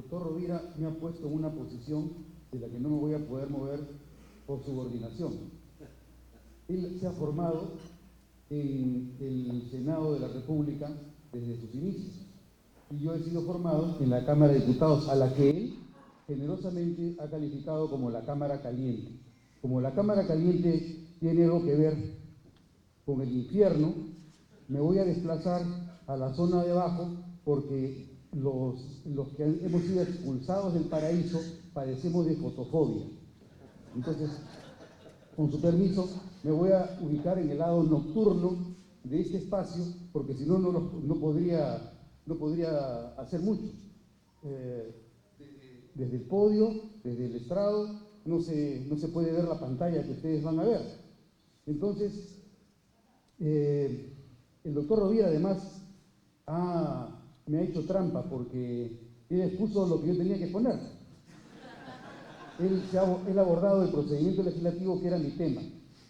doctor Rovira me ha puesto en una posición de la que no me voy a poder mover por subordinación. Él se ha formado en el Senado de la República desde sus inicios, y yo he sido formado en la Cámara de Diputados, a la que él generosamente ha calificado como la Cámara Caliente. Como la Cámara Caliente tiene algo que ver con el infierno, me voy a desplazar a la zona de abajo porque los que hemos sido expulsados del paraíso padecemos de fotofobia. Entonces, con su permiso, me voy a ubicar en el lado nocturno de este espacio, porque si no, no podría hacer mucho. Desde el podio, desde el estrado, no se puede ver la pantalla que ustedes van a ver. Entonces, el doctor Rovira además me ha hecho trampa porque él expuso lo que yo tenía que poner. Él ha abordado el procedimiento legislativo, que era mi tema,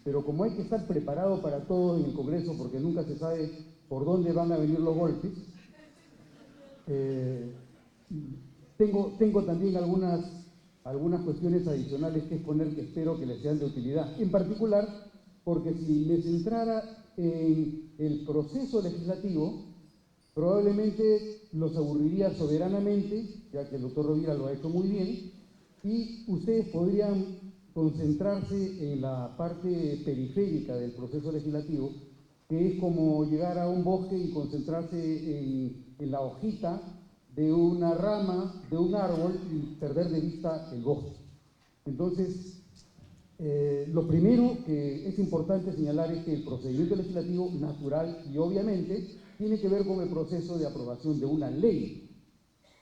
pero como hay que estar preparado para todo en el Congreso, porque nunca se sabe por dónde van a venir los golpes, tengo también algunas cuestiones adicionales que exponer que espero que les sean de utilidad. En particular, porque si me centrara en el proceso legislativo, probablemente los aburriría soberanamente, ya que el doctor Rovira lo ha hecho muy bien, y ustedes podrían concentrarse en la parte periférica del proceso legislativo, que es como llegar a un bosque y concentrarse en la hojita de una rama, de un árbol, y perder de vista el bosque. Entonces, lo primero que es importante señalar es que el procedimiento legislativo natural y obviamente tiene que ver con el proceso de aprobación de una ley.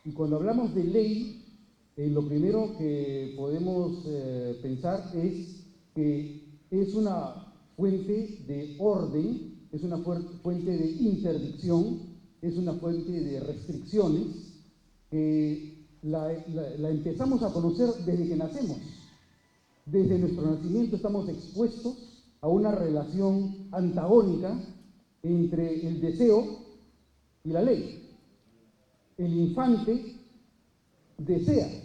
Y cuando hablamos de ley, lo primero que podemos pensar es que es una fuente de orden, es una fuente de interdicción, es una fuente de restricciones que la empezamos a conocer desde que nacemos. Desde nuestro nacimiento estamos expuestos a una relación antagónica entre el deseo y la ley. El infante desea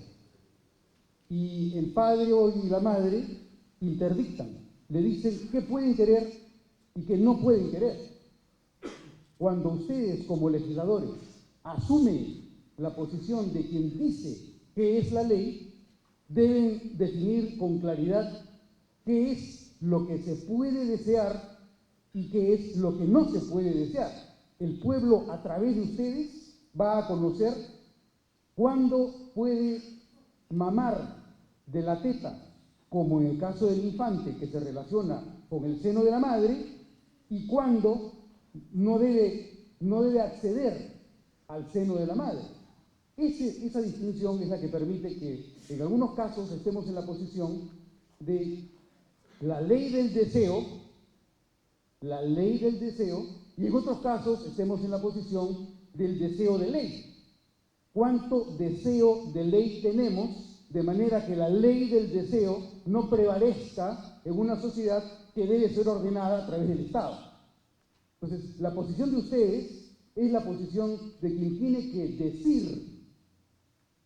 y el padre y la madre interdictan, le dicen qué pueden querer y qué no pueden querer. Cuando ustedes como legisladores asumen la posición de quien dice qué es la ley, deben definir con claridad qué es lo que se puede desear y qué es lo que no se puede desear. El pueblo, a través de ustedes, va a conocer cuándo puede mamar de la teta, como en el caso del infante que se relaciona con el seno de la madre, y cuándo no debe acceder al seno de la madre. Esa distinción es la que permite que en algunos casos estemos en la posición de la ley del deseo, y en otros casos estemos en la posición del deseo de ley. ¿Cuánto deseo de ley tenemos de manera que la ley del deseo no prevalezca en una sociedad que debe ser ordenada a través del Estado? Entonces, la posición de ustedes es la posición de quien tiene que decir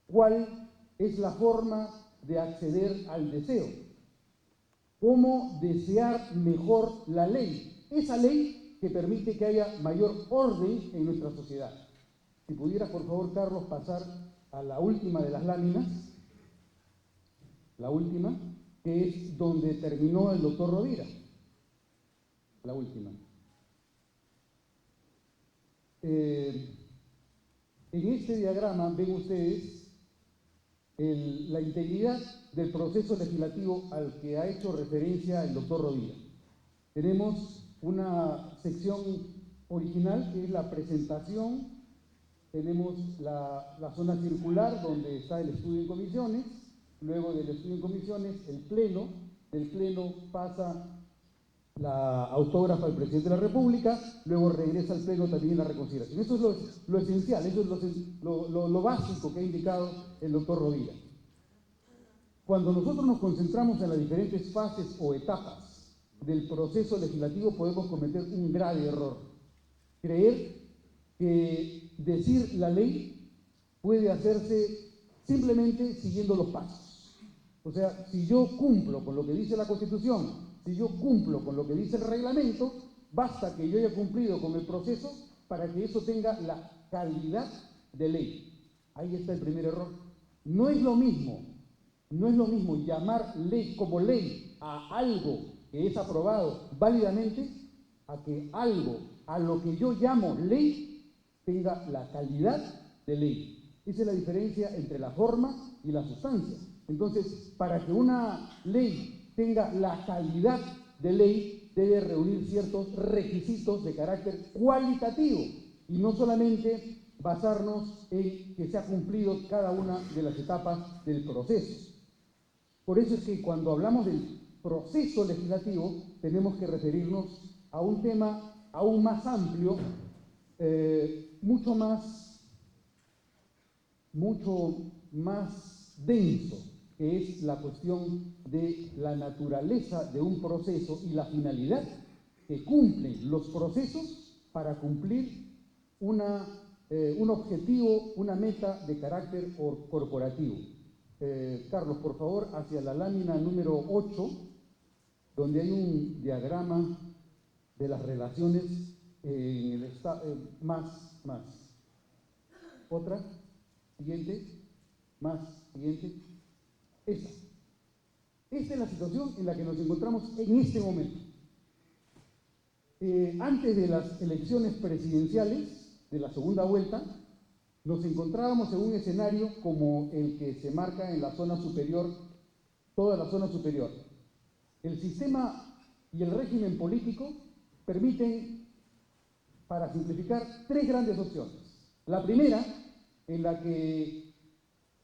cuál es la forma de acceder al deseo. Cómo desear mejor la ley. Esa ley que permite que haya mayor orden en nuestra sociedad. Si pudiera, por favor, Carlos, pasar a la última de las láminas. La última, que es donde terminó el doctor Rovira. La última. En este diagrama ven ustedes la integridad del proceso legislativo al que ha hecho referencia el doctor Rovira. Tenemos una sección original que es la presentación, tenemos la zona circular donde está el estudio en comisiones, luego del estudio en comisiones el pleno, del pleno pasa la autógrafa del presidente de la República, luego regresa al pleno también la reconsideración. Eso es lo esencial, eso es lo básico que ha indicado el doctor Rovira. Cuando nosotros nos concentramos en las diferentes fases o etapas del proceso legislativo, podemos cometer un grave error. Creer que decir la ley puede hacerse simplemente siguiendo los pasos. O sea, si yo cumplo con lo que dice la Constitución, si yo cumplo con lo que dice el reglamento, basta que yo haya cumplido con el proceso para que eso tenga la calidad de ley. Ahí está el primer error. No es lo mismo llamar ley como ley a algo que es aprobado válidamente, a que algo a lo que yo llamo ley tenga la calidad de ley. Esa es la diferencia entre la forma y la sustancia. Entonces, para que una ley tenga la calidad de ley, debe reunir ciertos requisitos de carácter cualitativo y no solamente basarnos en que se ha cumplido cada una de las etapas del proceso. Por eso es que cuando hablamos del proceso legislativo tenemos que referirnos a un tema aún más amplio, mucho más denso, que es la cuestión de la naturaleza de un proceso y la finalidad que cumplen los procesos para cumplir un objetivo, una meta de carácter corporativo. Carlos, por favor, hacia la lámina número 8, donde hay un diagrama de las relaciones en el estado, más. Otra, siguiente, siguiente. Esta es la situación en la que nos encontramos en este momento. Antes de las elecciones presidenciales de la segunda vuelta, nos encontrábamos en un escenario como el que se marca en la zona superior, toda la zona superior. El sistema y el régimen político permiten, para simplificar, tres grandes opciones. La primera, en la que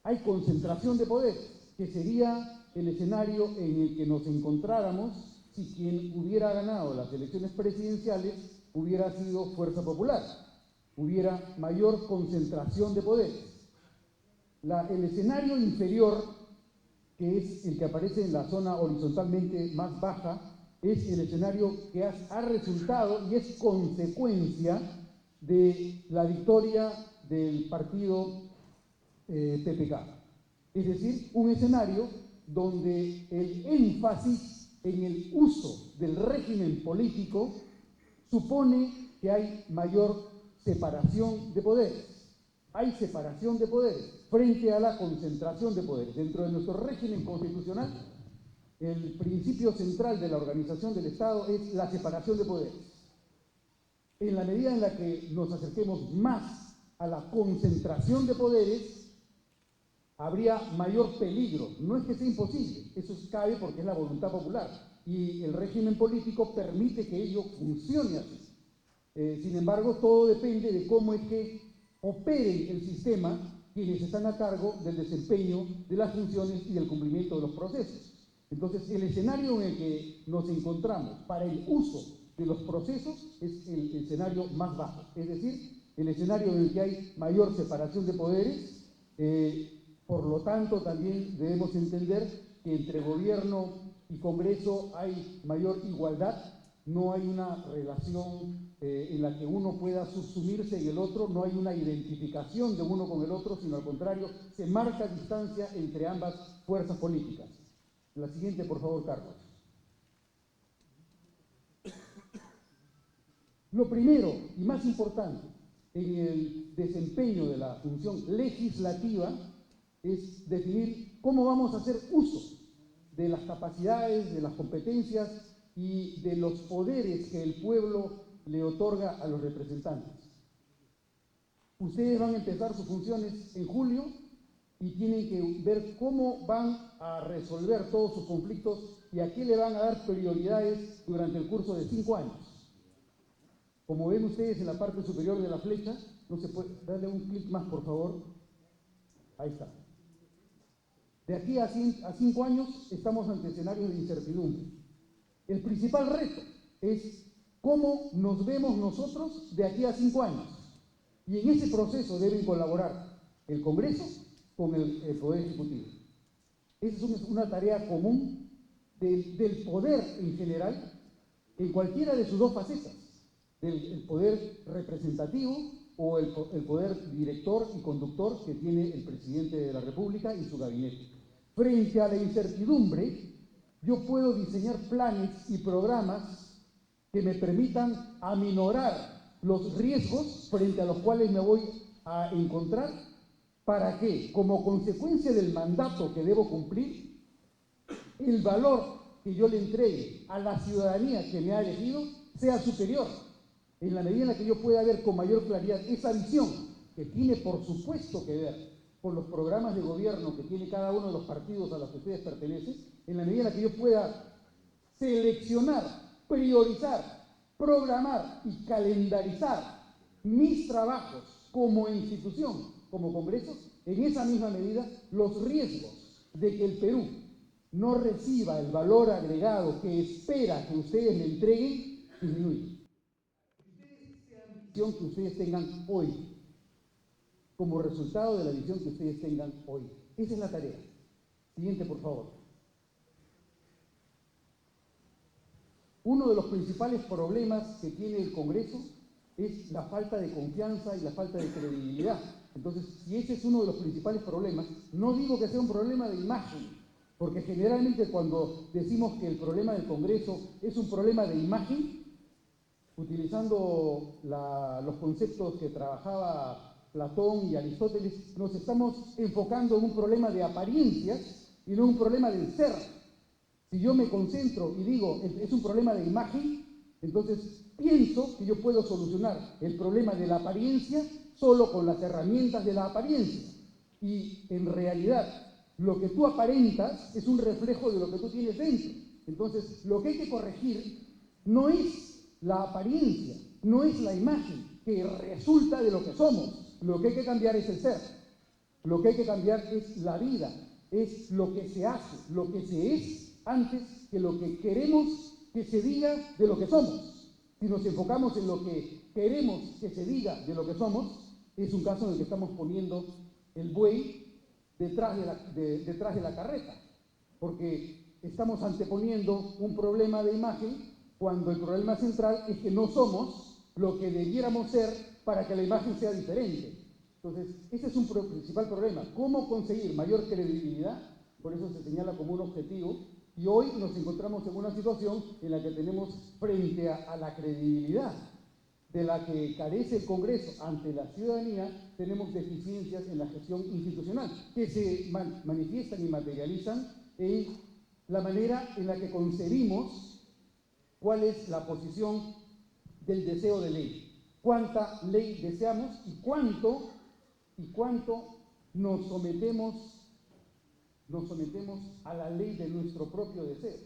hay concentración de poder, que sería el escenario en el que nos encontráramos si quien hubiera ganado las elecciones presidenciales hubiera sido Fuerza Popular. Hubiera mayor concentración de poderes. El escenario inferior, que es el que aparece en la zona horizontalmente más baja, es el escenario que ha resultado y es consecuencia de la victoria del partido PPK. Es decir, un escenario donde el énfasis en el uso del régimen político supone que hay mayor separación de poderes. Hay separación de poderes frente a la concentración de poderes. Dentro de nuestro régimen constitucional, el principio central de la organización del Estado es la separación de poderes. En la medida en la que nos acerquemos más a la concentración de poderes, habría mayor peligro. No es que sea imposible, eso cabe porque es la voluntad popular y el régimen político permite que ello funcione así. Sin embargo, todo depende de cómo es que opere el sistema quienes están a cargo del desempeño de las funciones y del cumplimiento de los procesos. Entonces, el escenario en el que nos encontramos para el uso de los procesos es el escenario más bajo, es decir, el escenario en el que hay mayor separación de poderes. Por lo tanto, también debemos entender que entre gobierno y Congreso hay mayor igualdad. No hay una relación en la que uno pueda subsumirse en el otro, no hay una identificación de uno con el otro, sino al contrario, se marca distancia entre ambas fuerzas políticas. La siguiente, por favor, Carlos. Lo primero y más importante en el desempeño de la función legislativa es definir cómo vamos a hacer uso de las capacidades, de las competencias y de los poderes que el pueblo le otorga a los representantes. Ustedes van a empezar sus funciones en julio y tienen que ver cómo van a resolver todos sus conflictos y a qué le van a dar prioridades durante el curso de 5 años. Como ven ustedes en la parte superior de la flecha, no se puede, darle un clic más por favor, ahí está. De aquí a 5 años estamos ante escenarios de incertidumbre. El principal reto es cómo nos vemos nosotros de aquí a 5 años. Y en ese proceso deben colaborar el Congreso con el Poder Ejecutivo. Esa es una tarea común del poder en general, en cualquiera de sus dos facetas, del poder representativo o el poder director y conductor que tiene el presidente de la República y su gabinete. Frente a la incertidumbre, yo puedo diseñar planes y programas que me permitan aminorar los riesgos frente a los cuales me voy a encontrar, para que, como consecuencia del mandato que debo cumplir, el valor que yo le entregue a la ciudadanía que me ha elegido sea superior, en la medida en la que yo pueda ver con mayor claridad esa visión, que tiene por supuesto que ver con los programas de gobierno que tiene cada uno de los partidos a los que ustedes pertenecen, en la medida en la que yo pueda seleccionar, priorizar, programar y calendarizar mis trabajos como institución, como Congreso, en esa misma medida los riesgos de que el Perú no reciba el valor agregado que espera que ustedes le entreguen disminuyen. Que ustedes tengan hoy, como resultado de la visión que ustedes tengan hoy. Esa es la tarea. Siguiente, por favor. Uno de los principales problemas que tiene el Congreso es la falta de confianza y la falta de credibilidad. Entonces, si ese es uno de los principales problemas, no digo que sea un problema de imagen, porque generalmente cuando decimos que el problema del Congreso es un problema de imagen, utilizando los conceptos que trabajaba Platón y Aristóteles, nos estamos enfocando en un problema de apariencias y no un problema del ser. Si yo me concentro y digo es un problema de imagen, entonces pienso que yo puedo solucionar el problema de la apariencia solo con las herramientas de la apariencia. Y en realidad, lo que tú aparentas es un reflejo de lo que tú tienes dentro. Entonces, lo que hay que corregir no es la apariencia, no es la imagen que resulta de lo que somos. Lo que hay que cambiar es el ser. Lo que hay que cambiar es la vida, es lo que se hace, lo que se es, antes que lo que queremos que se diga de lo que somos. Si nos enfocamos en lo que queremos que se diga de lo que somos, es un caso en el que estamos poniendo el buey detrás de la carreta, porque estamos anteponiendo un problema de imagen cuando el problema central es que no somos lo que debiéramos ser para que la imagen sea diferente. Entonces, ese es un principal problema. ¿Cómo conseguir mayor credibilidad? Por eso se señala como un objetivo. Y hoy nos encontramos en una situación en la que tenemos frente a la credibilidad de la que carece el Congreso ante la ciudadanía, tenemos deficiencias en la gestión institucional que se manifiestan y materializan en la manera en la que concebimos cuál es la posición del deseo de ley, cuánta ley deseamos y cuánto nos sometemos a la ley de nuestro propio deseo.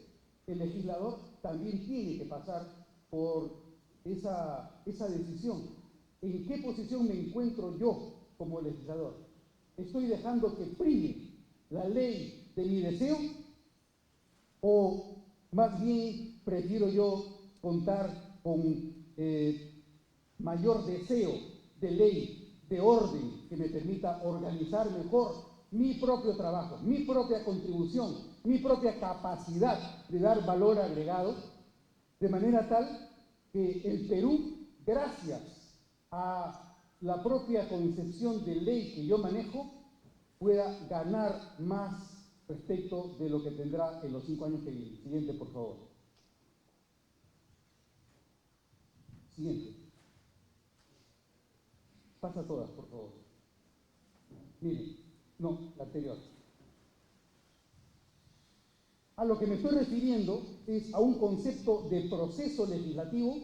El legislador también tiene que pasar por esa decisión. ¿En qué posición me encuentro yo como legislador? ¿Estoy dejando que prime la ley de mi deseo? ¿O más bien prefiero yo contar con mayor deseo de ley, de orden, que me permita organizar mejor mi propio trabajo, mi propia contribución, mi propia capacidad de dar valor agregado, de manera tal que el Perú, gracias a la propia concepción de ley que yo manejo, pueda ganar más respecto de lo que tendrá en los 5 años que vienen? Siguiente, por favor. Siguiente. Pasa todas, por favor. Miren, no, la anterior. A lo que me estoy refiriendo es a un concepto de proceso legislativo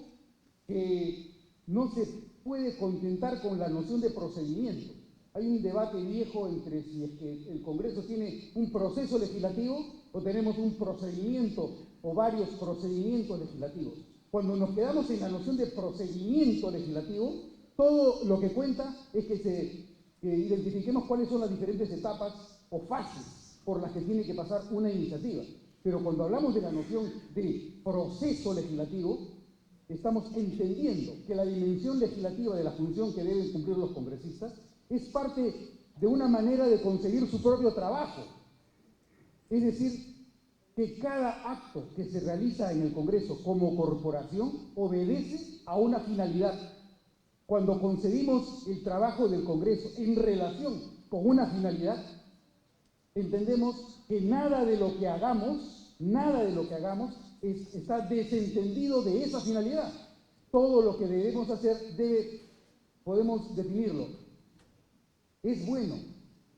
que no se puede contentar con la noción de procedimiento. Hay un debate viejo entre si es que el Congreso tiene un proceso legislativo o tenemos un procedimiento o varios procedimientos legislativos. Cuando nos quedamos en la noción de procedimiento legislativo, todo lo que cuenta es que identifiquemos cuáles son las diferentes etapas o fases por las que tiene que pasar una iniciativa. Pero cuando hablamos de la noción de proceso legislativo, estamos entendiendo que la dimensión legislativa de la función que deben cumplir los congresistas es parte de una manera de conseguir su propio trabajo. Es decir, que cada acto que se realiza en el Congreso como corporación obedece a una finalidad. cuando concebimos el trabajo del Congreso en relación con una finalidad, entendemos que nada de lo que hagamos está desentendido de esa finalidad. Todo lo que debemos hacer podemos definirlo. ¿Es bueno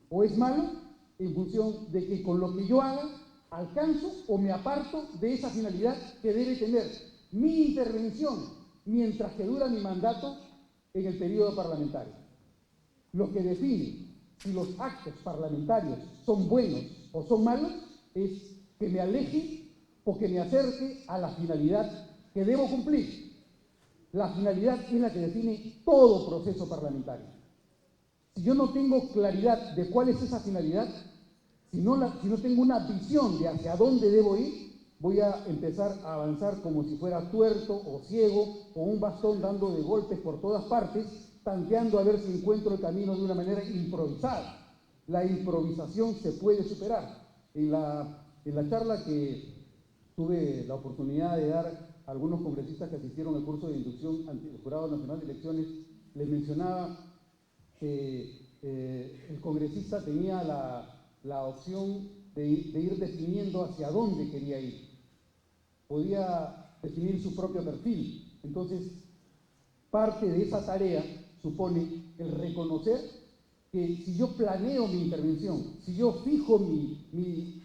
o es malo? En función de que con lo que yo haga, alcanzo o me aparto de esa finalidad que debe tener mi intervención mientras que dura mi mandato en el periodo parlamentario. Lo que define si los actos parlamentarios son buenos o son malos es que me aleje o que me acerque a la finalidad que debo cumplir. La finalidad es la que define todo proceso parlamentario. Si yo no tengo claridad de cuál es esa finalidad, si no tengo una visión de hacia dónde debo ir, voy a empezar a avanzar como si fuera tuerto o ciego, con un bastón dando de golpes por todas partes, tanteando a ver si encuentro el camino de una manera improvisada. La improvisación se puede superar. En la charla que tuve la oportunidad de dar a algunos congresistas que asistieron al curso de inducción ante el Jurado Nacional de Elecciones, les mencionaba que el congresista tenía la opción de ir definiendo hacia dónde quería ir. Podía definir su propio perfil. Entonces, parte de esa tarea supone el reconocer que si yo planeo mi intervención, si yo fijo mi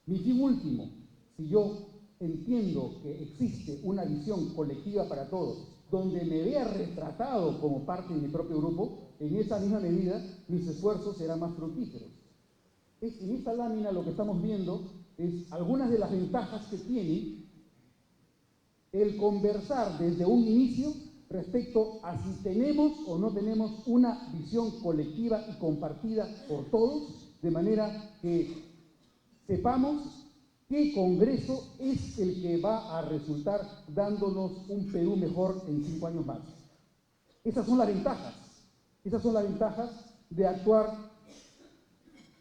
fin último, si yo entiendo que existe una visión colectiva para todos, donde me vea retratado como parte de mi propio grupo, en esa misma medida mis esfuerzos serán más fructíferos. En esta lámina lo que estamos viendo es algunas de las ventajas que tiene el conversar desde un inicio respecto a si tenemos o no tenemos una visión colectiva y compartida por todos, de manera que sepamos qué Congreso es el que va a resultar dándonos un Perú mejor en 5 años más. Esas son las ventajas de actuar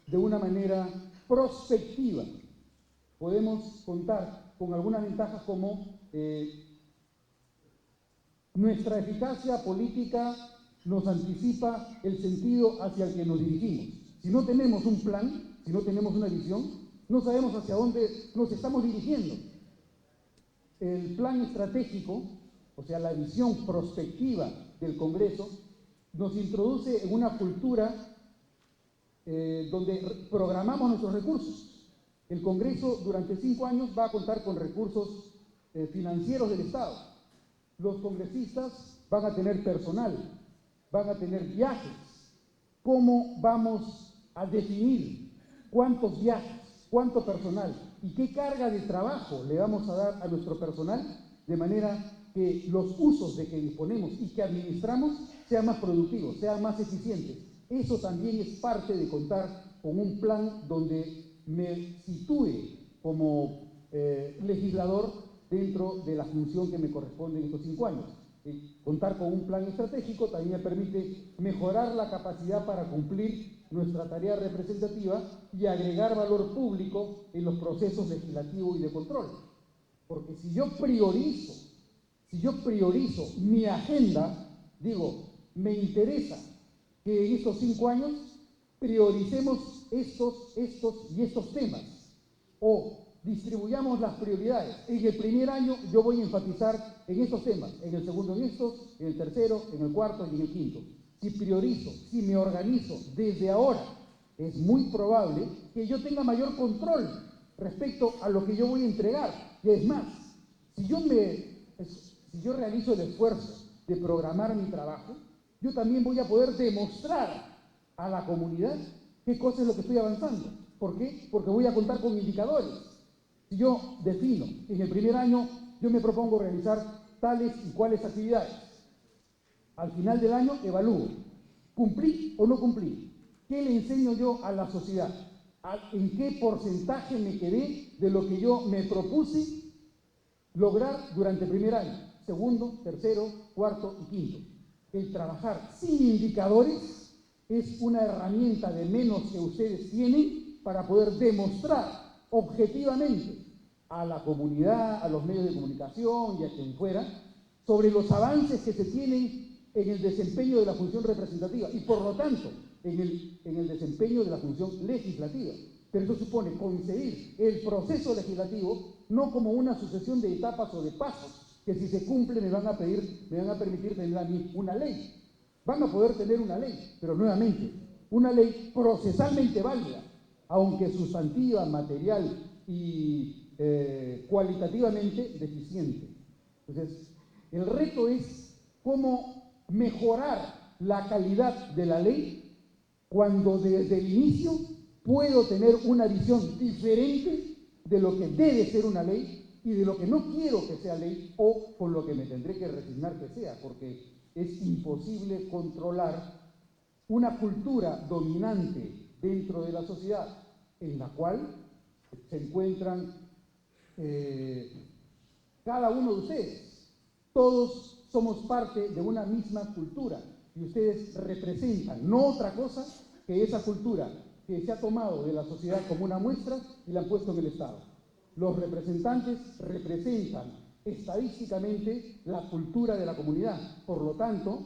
de una manera prospectiva. Podemos contar con algunas ventajas como nuestra eficacia política nos anticipa el sentido hacia el que nos dirigimos. Si no tenemos un plan, si no tenemos una visión, no sabemos hacia dónde nos estamos dirigiendo. El plan estratégico, o sea, la visión prospectiva del Congreso, nos introduce en una cultura donde programamos nuestros recursos. El Congreso durante 5 años va a contar con recursos financieros del Estado. Los congresistas van a tener personal, van a tener viajes. ¿Cómo vamos a definir cuántos viajes, cuánto personal y qué carga de trabajo le vamos a dar a nuestro personal, de manera que los usos de que disponemos y que administramos sean más productivos, sean más eficientes? Eso también es parte de contar con un plan donde me sitúe como legislador dentro de la función que me corresponde en estos 5 años. Contar con un plan estratégico también me permite mejorar la capacidad para cumplir nuestra tarea representativa y agregar valor público en los procesos legislativos y de control. Porque si yo priorizo mi agenda, digo, me interesa que en estos 5 años prioricemos estos y estos temas, o distribuyamos las prioridades. En el primer año yo voy a enfatizar en estos temas, en el segundo en estos, en el tercero, en el cuarto y en el quinto. Si priorizo, si me organizo desde ahora, es muy probable que yo tenga mayor control respecto a lo que yo voy a entregar. Y es más, si yo realizo el esfuerzo de programar mi trabajo, yo también voy a poder demostrar a la comunidad qué cosa es lo que estoy avanzando. ¿Por qué? Porque voy a contar con indicadores. Si yo defino, en el primer año yo me propongo realizar tales y cuales actividades. Al final del año evalúo, ¿cumplí o no cumplí? ¿Qué le enseño yo a la sociedad? ¿En qué porcentaje me quedé de lo que yo me propuse lograr durante el primer año? Segundo, tercero, cuarto y quinto. El trabajar sin indicadores es una herramienta de menos que ustedes tienen para poder demostrar objetivamente a la comunidad, a los medios de comunicación y a quien fuera, sobre los avances que se tienen en el desempeño de la función representativa y, por lo tanto, en el desempeño de la función legislativa. Pero eso supone concebir el proceso legislativo no como una sucesión de etapas o de pasos que, si se cumplen, me van a permitir tener a mí una ley. Van a poder tener una ley, pero nuevamente, una ley procesalmente válida, aunque sustantiva, material y cualitativamente deficiente. Entonces, el reto es cómo mejorar la calidad de la ley cuando desde el inicio puedo tener una visión diferente de lo que debe ser una ley y de lo que no quiero que sea ley, o con lo que me tendré que resignar que sea, porque es imposible controlar una cultura dominante dentro de la sociedad en la cual se encuentran cada uno de ustedes. Todos somos parte de una misma cultura y ustedes representan no otra cosa que esa cultura que se ha tomado de la sociedad como una muestra y la han puesto en el Estado. Los representantes representan estadísticamente la cultura de la comunidad. Por lo tanto,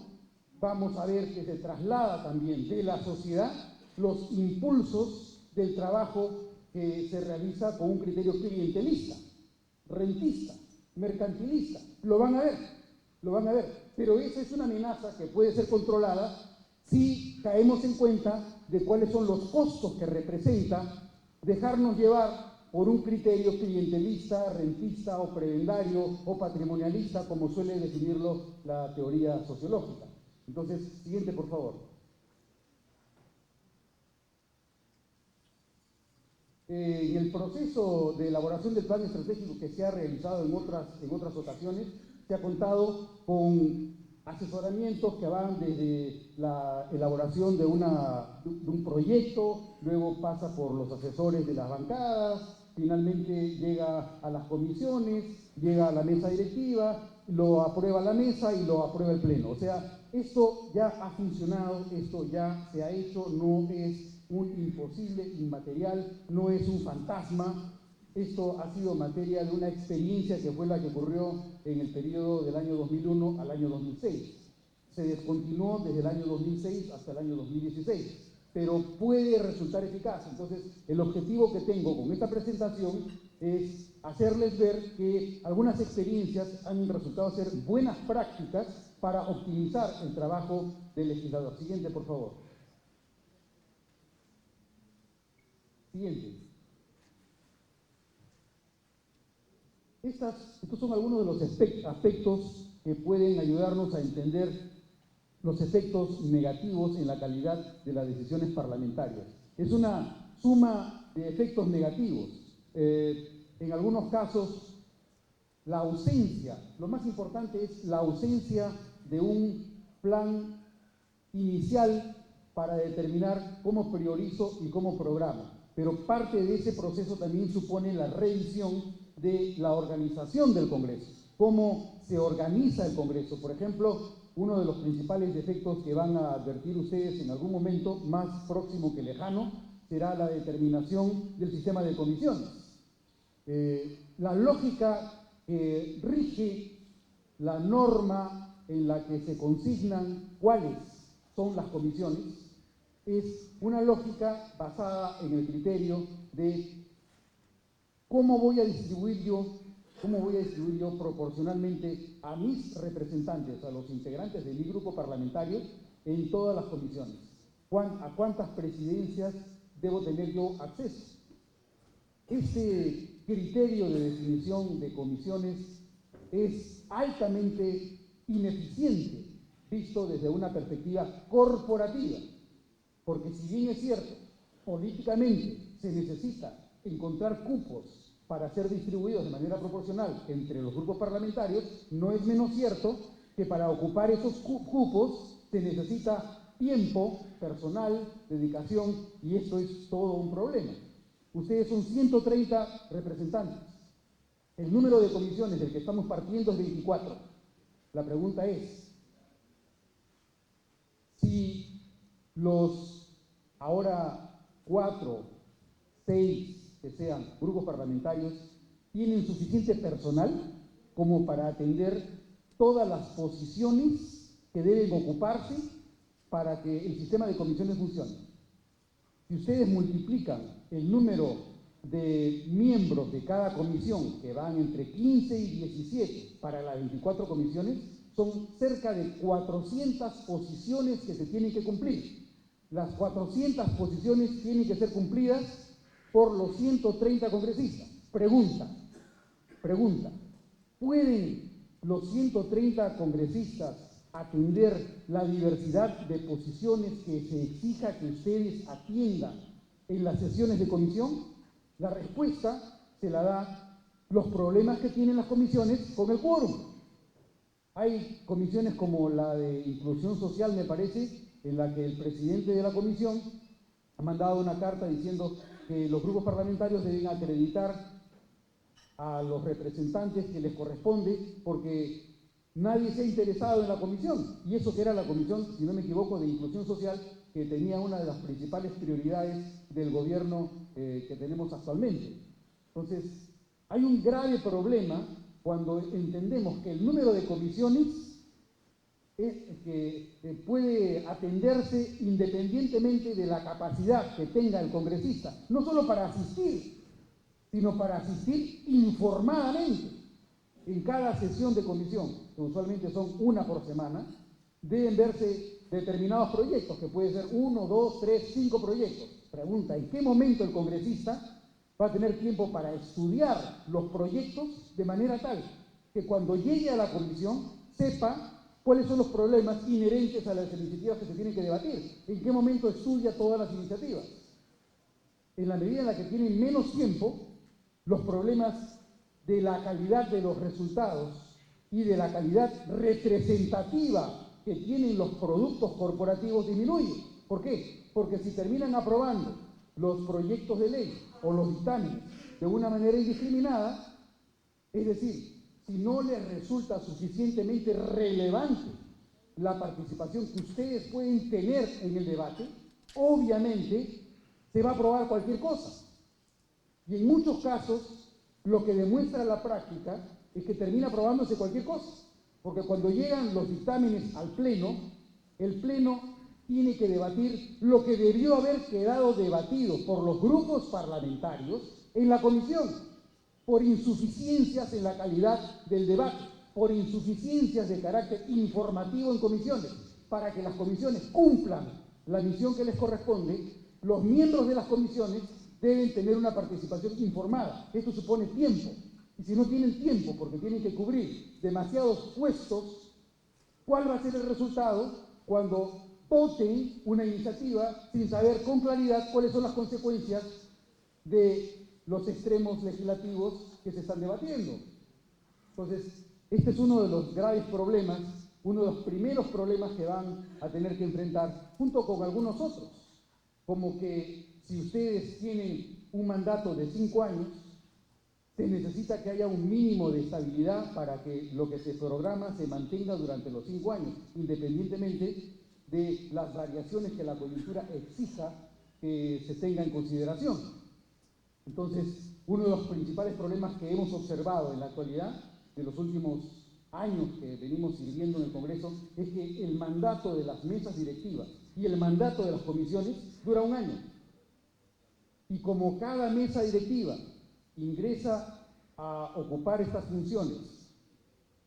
vamos a ver que se traslada también de la sociedad los impulsos del trabajo que se realiza con un criterio clientelista, rentista, mercantilista. Lo van a ver, pero esa es una amenaza que puede ser controlada si caemos en cuenta de cuáles son los costos que representa dejarnos llevar por un criterio clientelista, rentista o prebendario o patrimonialista, como suele definirlo la teoría sociológica. Entonces, siguiente, por favor. En el proceso de elaboración del plan estratégico que se ha realizado en otras ocasiones, se ha contado con asesoramientos que van desde la elaboración de un proyecto, luego pasa por los asesores de las bancadas, finalmente llega a las comisiones, llega a la mesa directiva, lo aprueba la mesa y lo aprueba el pleno. O sea, esto ya ha funcionado, esto ya se ha hecho, no es un imposible inmaterial, no es un fantasma. Esto ha sido materia de una experiencia que fue la que ocurrió en el periodo del año 2001 al año 2006. Se descontinuó desde el año 2006 hasta el año 2016, pero puede resultar eficaz. Entonces, el objetivo que tengo con esta presentación es hacerles ver que algunas experiencias han resultado ser buenas prácticas para optimizar el trabajo del legislador. Siguiente, por favor. Siguiente. Estos son algunos de los aspectos que pueden ayudarnos a entender los efectos negativos en la calidad de las decisiones parlamentarias. Es una suma de efectos negativos. En algunos casos, la ausencia, lo más importante es la ausencia de un plan inicial para determinar cómo priorizo y cómo programo. Pero parte de ese proceso también supone la revisión de la organización del Congreso, cómo se organiza el Congreso. Por ejemplo, uno de los principales defectos que van a advertir ustedes en algún momento, más próximo que lejano, será la determinación del sistema de comisiones. La lógica que rige la norma en la que se consignan cuáles son las comisiones es una lógica basada en el criterio de cómo voy a distribuir yo proporcionalmente a mis representantes, a los integrantes de mi grupo parlamentario, en todas las comisiones. ¿A cuántas presidencias debo tener yo acceso? Este criterio de definición de comisiones es altamente ineficiente visto desde una perspectiva corporativa, porque si bien es cierto, políticamente se necesita encontrar cupos para ser distribuidos de manera proporcional entre los grupos parlamentarios, no es menos cierto que para ocupar esos cupos se necesita tiempo, personal, dedicación, y esto es todo un problema. Ustedes son 130 representantes. El número de comisiones del que estamos partiendo es 24. La pregunta es, si los ahora 4, 6, que sean grupos parlamentarios, tienen suficiente personal como para atender todas las posiciones que deben ocuparse para que el sistema de comisiones funcione. Si ustedes multiplican el número de miembros de cada comisión, que van entre 15 y 17 para las 24 comisiones, son cerca de 400 posiciones que se tienen que cumplir. Las 400 posiciones tienen que ser cumplidas por los 130 congresistas. Pregunta, ¿pueden los 130 congresistas atender la diversidad de posiciones que se exija que ustedes atiendan en las sesiones de comisión? La respuesta se la da los problemas que tienen las comisiones con el quórum. Hay comisiones como la de inclusión social, me parece, en la que el presidente de la comisión ha mandado una carta diciendo que los grupos parlamentarios deben acreditar a los representantes que les corresponde porque nadie se ha interesado en la comisión. Y eso que era la comisión, si no me equivoco, de inclusión social, que tenía una de las principales prioridades del gobierno que tenemos actualmente. Entonces, hay un grave problema cuando entendemos que el número de comisiones puede atenderse independientemente de la capacidad que tenga el congresista, no solo para asistir, sino para asistir informadamente. En cada sesión de comisión, que usualmente son una por semana, deben verse determinados proyectos, que puede ser 1, 2, 3, 5 proyectos. Pregunta, ¿en qué momento el congresista va a tener tiempo para estudiar los proyectos de manera tal que cuando llegue a la comisión sepa cuáles son los problemas inherentes a las iniciativas que se tienen que debatir? ¿En qué momento estudia todas las iniciativas? En la medida en la que tienen menos tiempo, los problemas de la calidad de los resultados y de la calidad representativa que tienen los productos corporativos disminuye. ¿Por qué? Porque si terminan aprobando los proyectos de ley o los dictámenes de una manera indiscriminada, es decir, si no les resulta suficientemente relevante la participación que ustedes pueden tener en el debate, obviamente se va a aprobar cualquier cosa. Y en muchos casos, lo que demuestra la práctica es que termina aprobándose cualquier cosa, porque cuando llegan los dictámenes al Pleno, el Pleno tiene que debatir lo que debió haber quedado debatido por los grupos parlamentarios en la comisión, por insuficiencias en la calidad del debate, por insuficiencias de carácter informativo en comisiones. Para que las comisiones cumplan la misión que les corresponde, los miembros de las comisiones deben tener una participación informada. Esto supone tiempo. Y si no tienen tiempo, porque tienen que cubrir demasiados puestos, ¿cuál va a ser el resultado cuando voten una iniciativa sin saber con claridad cuáles son las consecuencias de los extremos legislativos que se están debatiendo? Entonces, este es uno de los graves problemas, uno de los primeros problemas que van a tener que enfrentar, junto con algunos otros, como que si ustedes tienen un mandato de 5 años, se necesita que haya un mínimo de estabilidad para que lo que se programa se mantenga durante los 5 años, independientemente de las variaciones que la coyuntura exija que se tenga en consideración. Entonces, uno de los principales problemas que hemos observado en la actualidad, de los últimos años que venimos sirviendo en el Congreso, es que el mandato de las mesas directivas y el mandato de las comisiones dura 1 año. Y como cada mesa directiva ingresa a ocupar estas funciones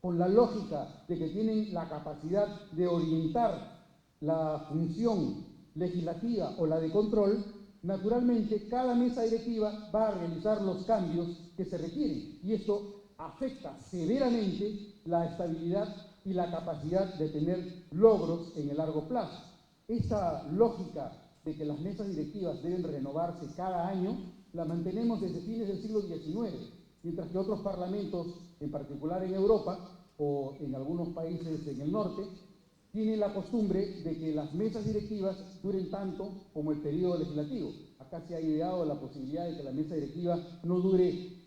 con la lógica de que tienen la capacidad de orientar la función legislativa o la de control, naturalmente cada mesa directiva va a realizar los cambios que se requieren y esto afecta severamente la estabilidad y la capacidad de tener logros en el largo plazo. Esa lógica de que las mesas directivas deben renovarse cada año, la mantenemos desde fines del siglo XIX, mientras que otros parlamentos, en particular en Europa o en algunos países en el norte, tienen la costumbre de que las mesas directivas duren tanto como el periodo legislativo. Acá se ha ideado la posibilidad de que la mesa directiva no dure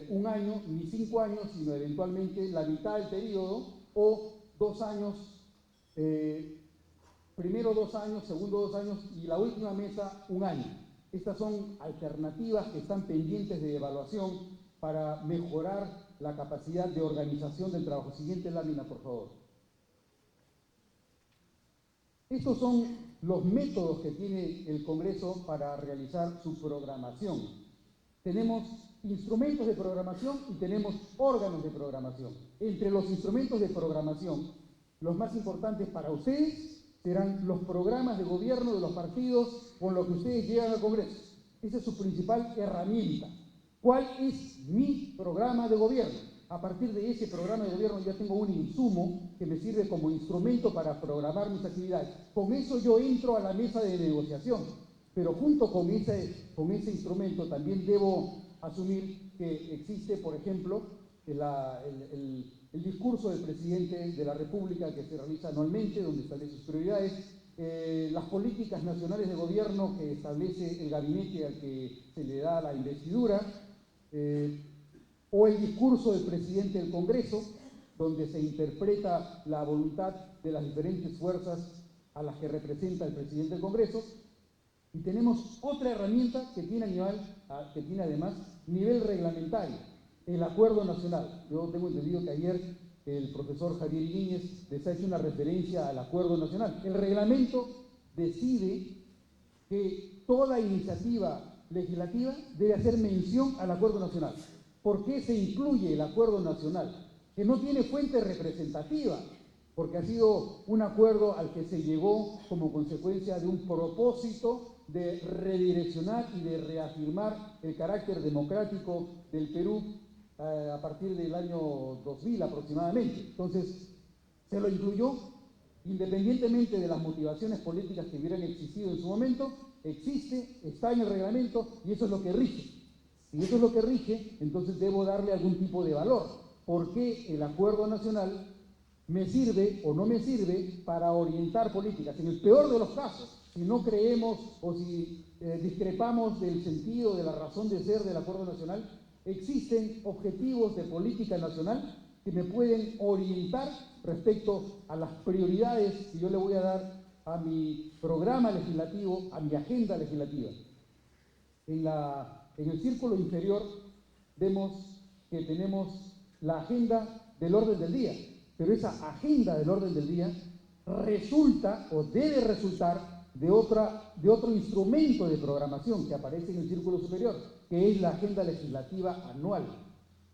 1 año ni 5 años, sino eventualmente la mitad del periodo o 2 años, primero 2 años, segundo 2 años y la última mesa 1 año. Estas son alternativas que están pendientes de evaluación para mejorar la capacidad de organización del trabajo. Siguiente lámina, por favor. Estos son los métodos que tiene el Congreso para realizar su programación. Tenemos instrumentos de programación y tenemos órganos de programación. Entre los instrumentos de programación, los más importantes para ustedes serán los programas de gobierno de los partidos con los que ustedes llegan al Congreso. Esa es su principal herramienta. ¿Cuál es mi programa de gobierno? A partir de ese programa de gobierno ya tengo un insumo que me sirve como instrumento para programar mis actividades. Con eso yo entro a la mesa de negociación, pero junto con ese instrumento también debo asumir que existe, por ejemplo, el discurso del presidente de la República que se realiza anualmente, donde establece sus prioridades, las políticas nacionales de gobierno que establece el gabinete al que se le da la investidura, o el discurso del presidente del Congreso, donde se interpreta la voluntad de las diferentes fuerzas a las que representa el presidente del Congreso. Y tenemos otra herramienta que tiene además nivel reglamentario, el Acuerdo Nacional. Yo tengo entendido que ayer el profesor Javier Iñiguez les ha hecho una referencia al Acuerdo Nacional. El reglamento decide que toda iniciativa legislativa debe hacer mención al Acuerdo Nacional. ¿Por qué se incluye el Acuerdo Nacional? Que no tiene fuente representativa, porque ha sido un acuerdo al que se llegó como consecuencia de un propósito de redireccionar y de reafirmar el carácter democrático del Perú a partir del año 2000 aproximadamente. Entonces, se lo incluyó, independientemente de las motivaciones políticas que hubieran existido en su momento, existe, está en el reglamento y eso es lo que rige. Si eso es lo que rige, entonces debo darle algún tipo de valor. ¿Por qué el Acuerdo Nacional me sirve o no me sirve para orientar políticas? En el peor de los casos, si no creemos o si discrepamos del sentido, de la razón de ser del Acuerdo Nacional, existen objetivos de política nacional que me pueden orientar respecto a las prioridades que yo le voy a dar a mi programa legislativo, a mi agenda legislativa. En el círculo inferior vemos que tenemos la agenda del orden del día, pero esa agenda del orden del día resulta o debe resultar de otro instrumento de programación que aparece en el círculo superior, que es la agenda legislativa anual.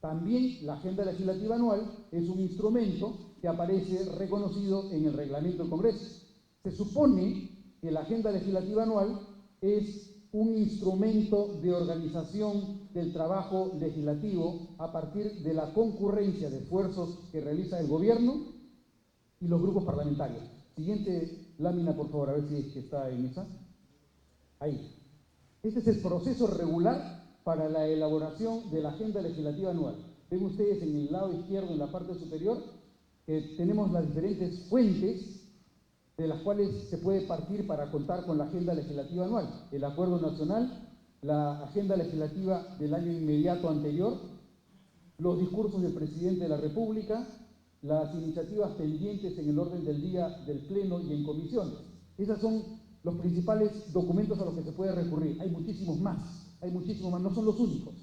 También la agenda legislativa anual es un instrumento que aparece reconocido en el reglamento del Congreso. Se supone que la agenda legislativa anual es un instrumento de organización del trabajo legislativo a partir de la concurrencia de esfuerzos que realiza el gobierno y los grupos parlamentarios. Siguiente lámina, por favor, a ver si es que está en esa. Ahí. Este es el proceso regular para la elaboración de la agenda legislativa anual. Ven ustedes en el lado izquierdo, en la parte superior, que tenemos las diferentes fuentes de las cuales se puede partir para contar con la agenda legislativa anual. El Acuerdo Nacional, la agenda legislativa del año inmediato anterior, los discursos del presidente de la República, las iniciativas pendientes en el orden del día del Pleno y en comisiones. Esos son los principales documentos a los que se puede recurrir. Hay muchísimos más, no son los únicos,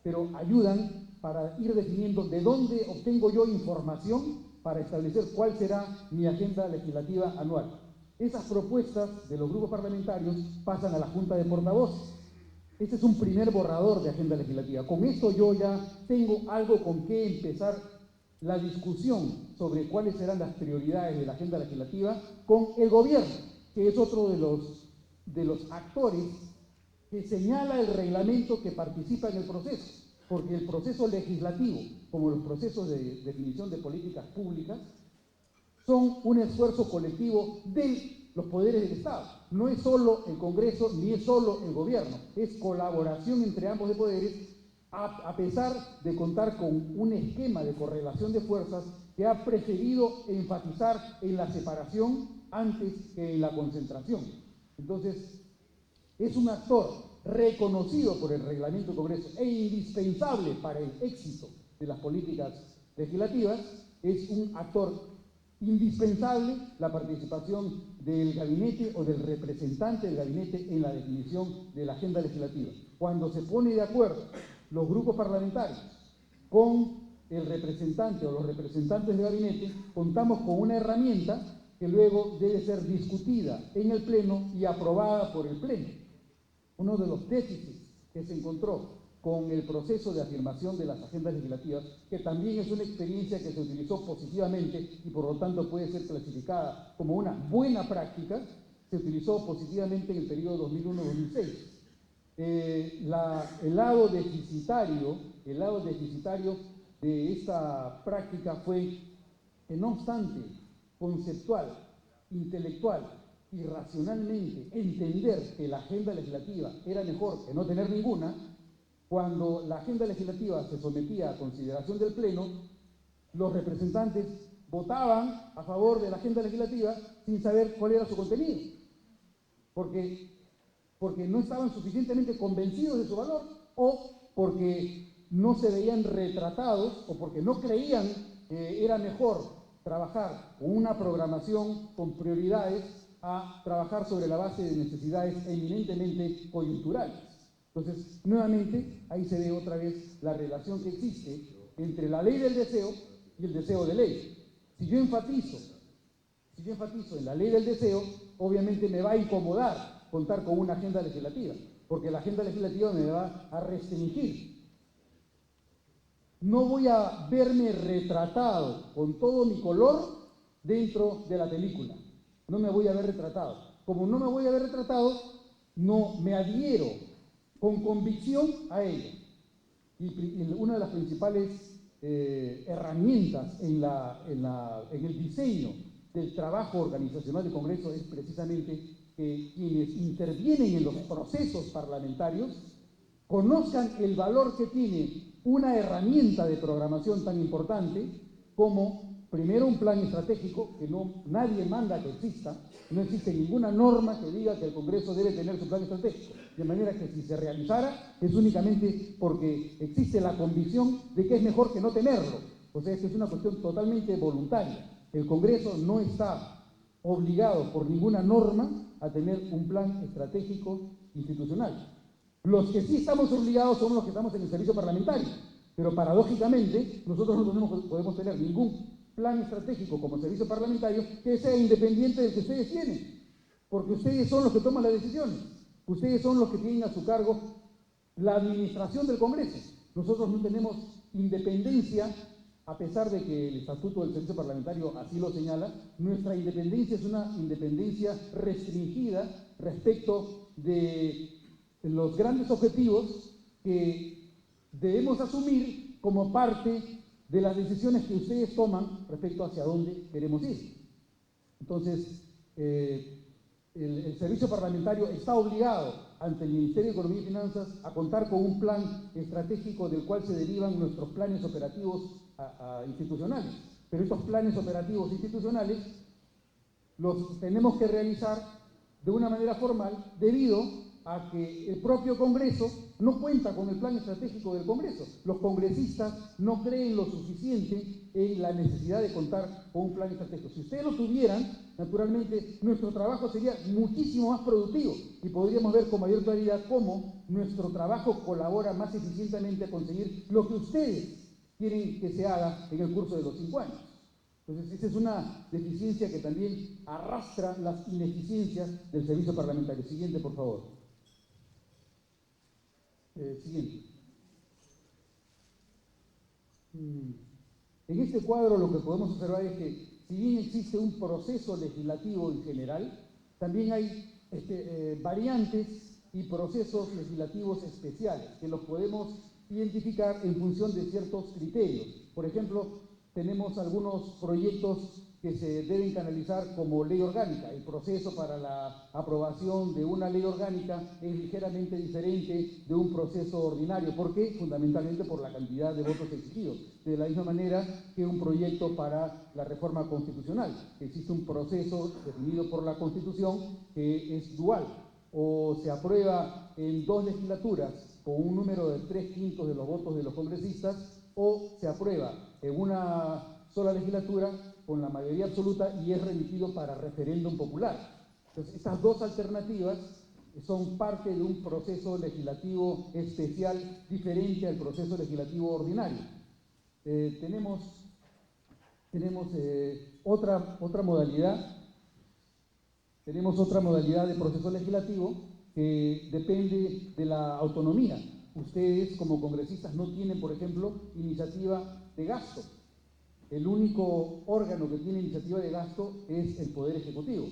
pero ayudan para ir definiendo de dónde obtengo yo información para establecer cuál será mi agenda legislativa anual. Esas propuestas de los grupos parlamentarios pasan a la Junta de Portavoces. Este es un primer borrador de agenda legislativa. Con esto yo ya tengo algo con qué empezar la discusión sobre cuáles serán las prioridades de la agenda legislativa con el gobierno, que es otro de los actores que señala el reglamento que participa en el proceso. Porque el proceso legislativo, como los procesos de definición de políticas públicas, son un esfuerzo colectivo de los poderes del Estado. No es solo el Congreso ni es solo el gobierno, es colaboración entre ambos de poderes, a pesar de contar con un esquema de correlación de fuerzas que ha preferido enfatizar en la separación antes que en la concentración. Entonces, es un actor reconocido por el reglamento del Congreso e indispensable para el éxito de las políticas legislativas. Es un actor indispensable la participación del gabinete o del representante del gabinete en la definición de la agenda legislativa. Cuando se pone de acuerdo los grupos parlamentarios con el representante o los representantes de gabinete contamos con una herramienta que luego debe ser discutida en el Pleno y aprobada por el Pleno. Uno de los déficits que se encontró con el proceso de afirmación de las agendas legislativas, que también es una experiencia que se utilizó positivamente y por lo tanto puede ser clasificada como una buena práctica, se utilizó positivamente en el periodo 2001-2006. El lado deficitario de esta práctica fue que, no obstante, conceptual, intelectual y racionalmente entender que la agenda legislativa era mejor que no tener ninguna, cuando la agenda legislativa se sometía a consideración del Pleno, los representantes votaban a favor de la agenda legislativa sin saber cuál era su contenido, porque no estaban suficientemente convencidos de su valor o porque no se veían retratados o porque no creían que era mejor trabajar con una programación con prioridades a trabajar sobre la base de necesidades eminentemente coyunturales. Entonces, nuevamente, ahí se ve otra vez la relación que existe entre la ley del deseo y el deseo de ley. Si yo enfatizo en la ley del deseo, obviamente me va a incomodar contar con una agenda legislativa, porque la agenda legislativa me va a restringir. No voy a verme retratado con todo mi color dentro de la película. No me voy a ver retratado. Como no me voy a ver retratado, no me adhiero con convicción a ella. Y una de las principales herramientas en el diseño del trabajo organizacional del Congreso es precisamente que quienes intervienen en los procesos parlamentarios conozcan el valor que tiene una herramienta de programación tan importante como, primero, un plan estratégico, que nadie manda que exista, no existe ninguna norma que diga que el Congreso debe tener su plan estratégico, de manera que si se realizara es únicamente porque existe la convicción de que es mejor que no tenerlo. O sea, esto es una cuestión totalmente voluntaria. El Congreso no está obligado por ninguna norma a tener un plan estratégico institucional. Los que sí estamos obligados somos los que estamos en el servicio parlamentario, pero paradójicamente nosotros no podemos tener ningún plan estratégico como servicio parlamentario que sea independiente del que ustedes tienen, porque ustedes son los que toman las decisiones, ustedes son los que tienen a su cargo la administración del Congreso. Nosotros no tenemos independencia, a pesar de que el Estatuto del Servicio Parlamentario así lo señala. Nuestra independencia es una independencia restringida respecto de los grandes objetivos que debemos asumir como parte de las decisiones que ustedes toman respecto hacia dónde queremos ir. Entonces, el servicio parlamentario está obligado ante el Ministerio de Economía y Finanzas a contar con un plan estratégico del cual se derivan nuestros planes operativos institucionales. Pero estos planes operativos institucionales los tenemos que realizar de una manera formal debido a que el propio Congreso no cuenta con el plan estratégico del Congreso. Los congresistas no creen lo suficiente en la necesidad de contar con un plan estratégico. Si ustedes lo tuvieran, naturalmente nuestro trabajo sería muchísimo más productivo y podríamos ver con mayor claridad cómo nuestro trabajo colabora más eficientemente a conseguir lo que ustedes quieren que se haga en el curso de los 5 años. Entonces, esa es una deficiencia que también arrastra las ineficiencias del servicio parlamentario. Siguiente, por favor. Siguiente. En este cuadro lo que podemos observar es que, si bien existe un proceso legislativo en general, también hay variantes y procesos legislativos especiales que los podemos identificar en función de ciertos criterios. Por ejemplo, tenemos algunos proyectos que se deben canalizar como ley orgánica. El proceso para la aprobación de una ley orgánica es ligeramente diferente de un proceso ordinario. ¿Por qué? Fundamentalmente por la cantidad de votos exigidos. De la misma manera que un proyecto para la reforma constitucional. Existe un proceso definido por la Constitución que es dual. O se aprueba en 2 legislaturas con un número de 3/5 de los votos de los congresistas, o se aprueba en una sola legislatura con la mayoría absoluta y es remitido para referéndum popular. Entonces, estas 2 alternativas son parte de un proceso legislativo especial diferente al proceso legislativo ordinario. tenemos otra modalidad. Tenemos otra modalidad de proceso legislativo que depende de la autonomía. Ustedes, como congresistas, no tienen, por ejemplo, iniciativa de gasto. El único órgano que tiene iniciativa de gasto es el Poder Ejecutivo.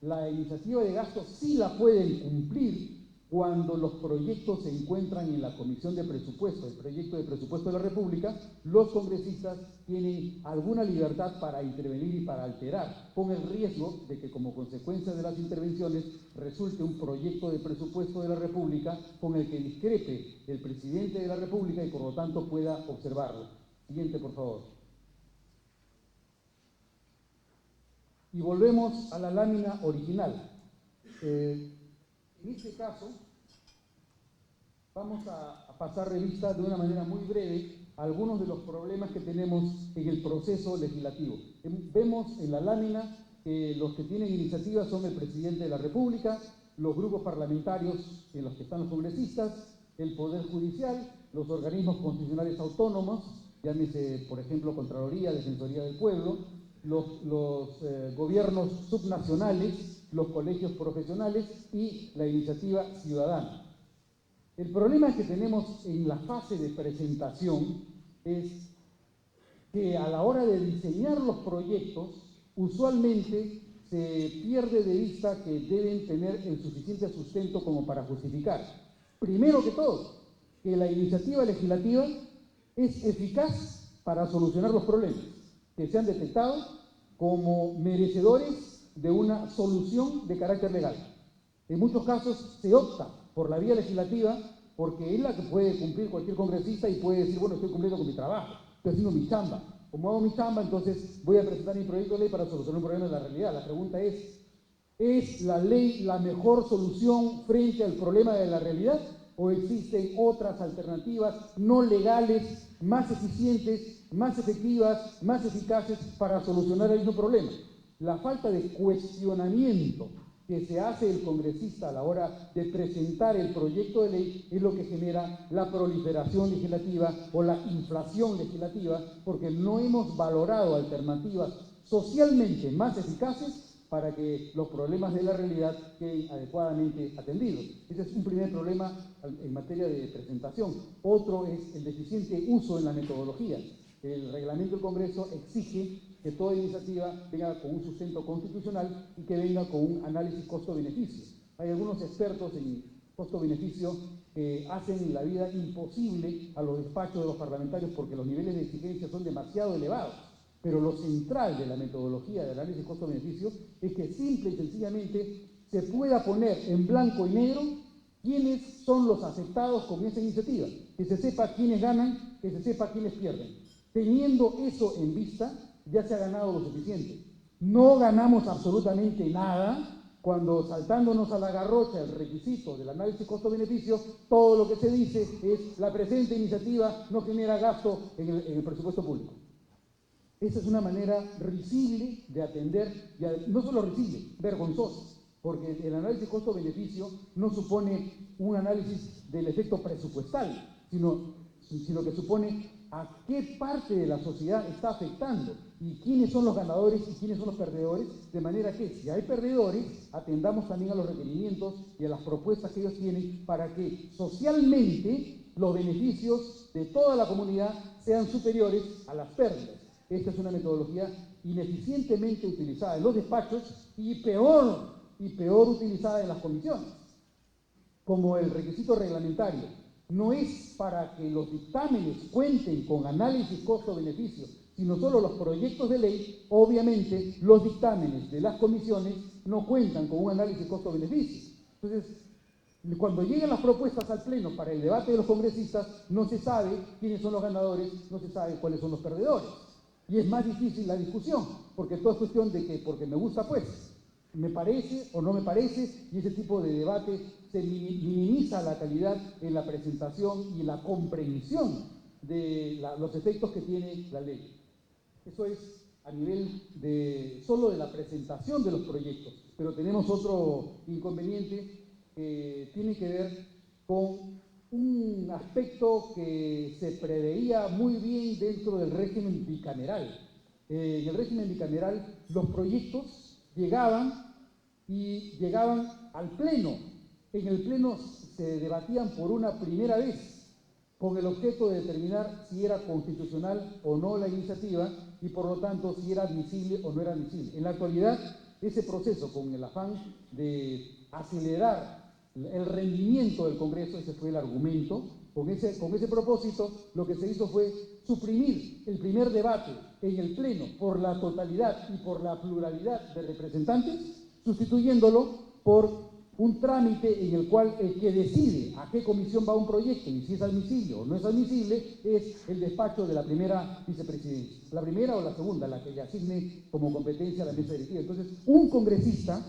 La iniciativa de gasto sí la pueden cumplir cuando los proyectos se encuentran en la Comisión de Presupuesto, el proyecto de presupuesto de la República. Los congresistas tienen alguna libertad para intervenir y para alterar, con el riesgo de que como consecuencia de las intervenciones resulte un proyecto de presupuesto de la República con el que discrepe el presidente de la República y por lo tanto pueda observarlo. Siguiente, por favor. Y volvemos a la lámina original. En este caso, vamos a pasar revista de una manera muy breve a algunos de los problemas que tenemos en el proceso legislativo. Vemos en la lámina que los que tienen iniciativa son el presidente de la República, los grupos parlamentarios en los que están los congresistas, el Poder Judicial, los organismos constitucionales autónomos, llámese, por ejemplo, Contraloría, Defensoría del Pueblo, los gobiernos subnacionales, los colegios profesionales y la iniciativa ciudadana. El problema que tenemos en la fase de presentación es que a la hora de diseñar los proyectos, usualmente se pierde de vista que deben tener el suficiente sustento como para justificar. Primero que todo, que la iniciativa legislativa es eficaz para solucionar los problemas que se han detectado como merecedores de una solución de carácter legal. En muchos casos se opta por la vía legislativa porque es la que puede cumplir cualquier congresista y puede decir, bueno, estoy cumpliendo con mi trabajo, estoy haciendo mi chamba. Como hago mi chamba, entonces voy a presentar mi proyecto de ley para solucionar un problema de la realidad. La pregunta ¿es la ley la mejor solución frente al problema de la realidad? ¿O existen otras alternativas no legales, más eficientes, más efectivas, más eficaces para solucionar el mismo problema? La falta de cuestionamiento que se hace el congresista a la hora de presentar el proyecto de ley es lo que genera la proliferación legislativa o la inflación legislativa, porque no hemos valorado alternativas socialmente más eficaces para que los problemas de la realidad queden adecuadamente atendidos. Ese es un primer problema en materia de presentación. Otro es el deficiente uso en la metodología. El reglamento del Congreso exige que toda iniciativa venga con un sustento constitucional y que venga con un análisis costo-beneficio. Hay algunos expertos en costo-beneficio que hacen la vida imposible a los despachos de los parlamentarios porque los niveles de exigencia son demasiado elevados. Pero lo central de la metodología del análisis costo-beneficio es que simple y sencillamente se pueda poner en blanco y negro quiénes son los afectados con esa iniciativa, que se sepa quiénes ganan, que se sepa quiénes pierden. Teniendo eso en vista, ya se ha ganado lo suficiente. No ganamos absolutamente nada cuando, saltándonos a la garrocha el requisito del análisis costo-beneficio, todo lo que se dice es la presente iniciativa no genera gasto en el presupuesto público. Esa es una manera risible de atender, no solo risible, vergonzosa, porque el análisis costo-beneficio no supone un análisis del efecto presupuestal, sino que supone a qué parte de la sociedad está afectando y quiénes son los ganadores y quiénes son los perdedores, de manera que si hay perdedores, atendamos también a los requerimientos y a las propuestas que ellos tienen para que socialmente los beneficios de toda la comunidad sean superiores a las pérdidas. Esta es una metodología ineficientemente utilizada en los despachos y peor utilizada en las comisiones. Como el requisito reglamentario no es para que los dictámenes cuenten con análisis costo-beneficio, sino solo los proyectos de ley, obviamente los dictámenes de las comisiones no cuentan con un análisis costo-beneficio. Entonces, cuando llegan las propuestas al Pleno para el debate de los congresistas, no se sabe quiénes son los ganadores, no se sabe cuáles son los perdedores. Y es más difícil la discusión, porque todo es cuestión de que, porque me gusta pues, me parece o no me parece, y ese tipo de debate se minimiza la calidad en la presentación y la comprensión de los efectos que tiene la ley. Eso es a nivel solo de la presentación de los proyectos, pero tenemos otro inconveniente que tiene que ver con un aspecto que se preveía muy bien dentro del régimen bicameral. En el régimen bicameral los proyectos llegaban al Pleno. En el Pleno se debatían por una primera vez con el objeto de determinar si era constitucional o no la iniciativa y por lo tanto si era admisible o no era admisible. En la actualidad, ese proceso, con el afán de acelerar el rendimiento del Congreso, ese fue el argumento, con ese propósito, lo que se hizo fue suprimir el primer debate en el Pleno por la totalidad y por la pluralidad de representantes, sustituyéndolo por un trámite en el cual el que decide a qué comisión va un proyecto y si es admisible o no es admisible es el despacho de la primera vicepresidencia, la primera o la segunda, la que le asigne como competencia a la mesa directiva. Entonces, un congresista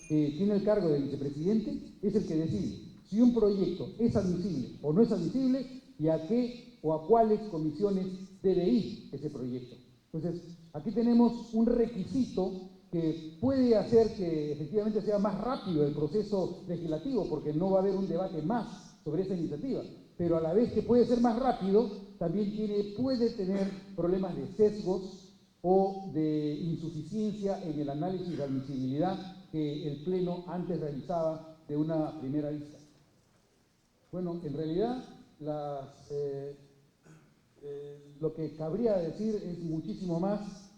que tiene el cargo de vicepresidente es el que decide si un proyecto es admisible o no es admisible y a qué o a cuáles comisiones debe ir ese proyecto. Entonces, aquí tenemos un requisito que puede hacer que efectivamente sea más rápido el proceso legislativo, porque no va a haber un debate más sobre esa iniciativa, pero a la vez que puede ser más rápido, también puede tener problemas de sesgos o de insuficiencia en el análisis de admisibilidad que el Pleno antes realizaba de una primera vista. Bueno, en realidad lo que cabría decir es muchísimo más.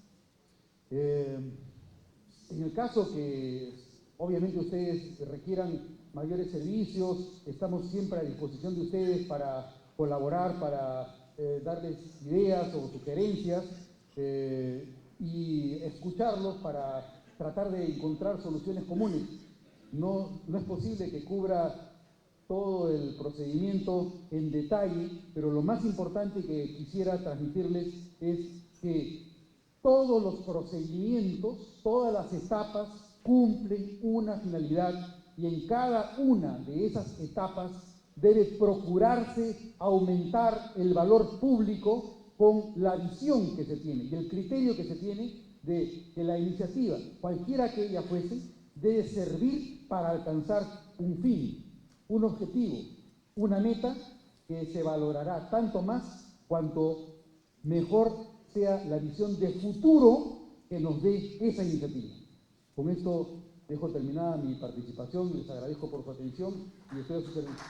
En el caso que obviamente ustedes requieran mayores servicios, estamos siempre a disposición de ustedes para colaborar, para darles ideas o sugerencias y escucharlos para tratar de encontrar soluciones comunes. No es posible que cubra todo el procedimiento en detalle, pero lo más importante que quisiera transmitirles es que todos los procedimientos, todas las etapas cumplen una finalidad y en cada una de esas etapas debe procurarse aumentar el valor público con la visión que se tiene y el criterio que se tiene de que la iniciativa, cualquiera que ella fuese, debe servir para alcanzar un fin, un objetivo, una meta que se valorará tanto más cuanto mejor sea la visión de futuro que nos dé esa iniciativa. Con esto dejo terminada mi participación, les agradezco por su atención y estoy a su servicio.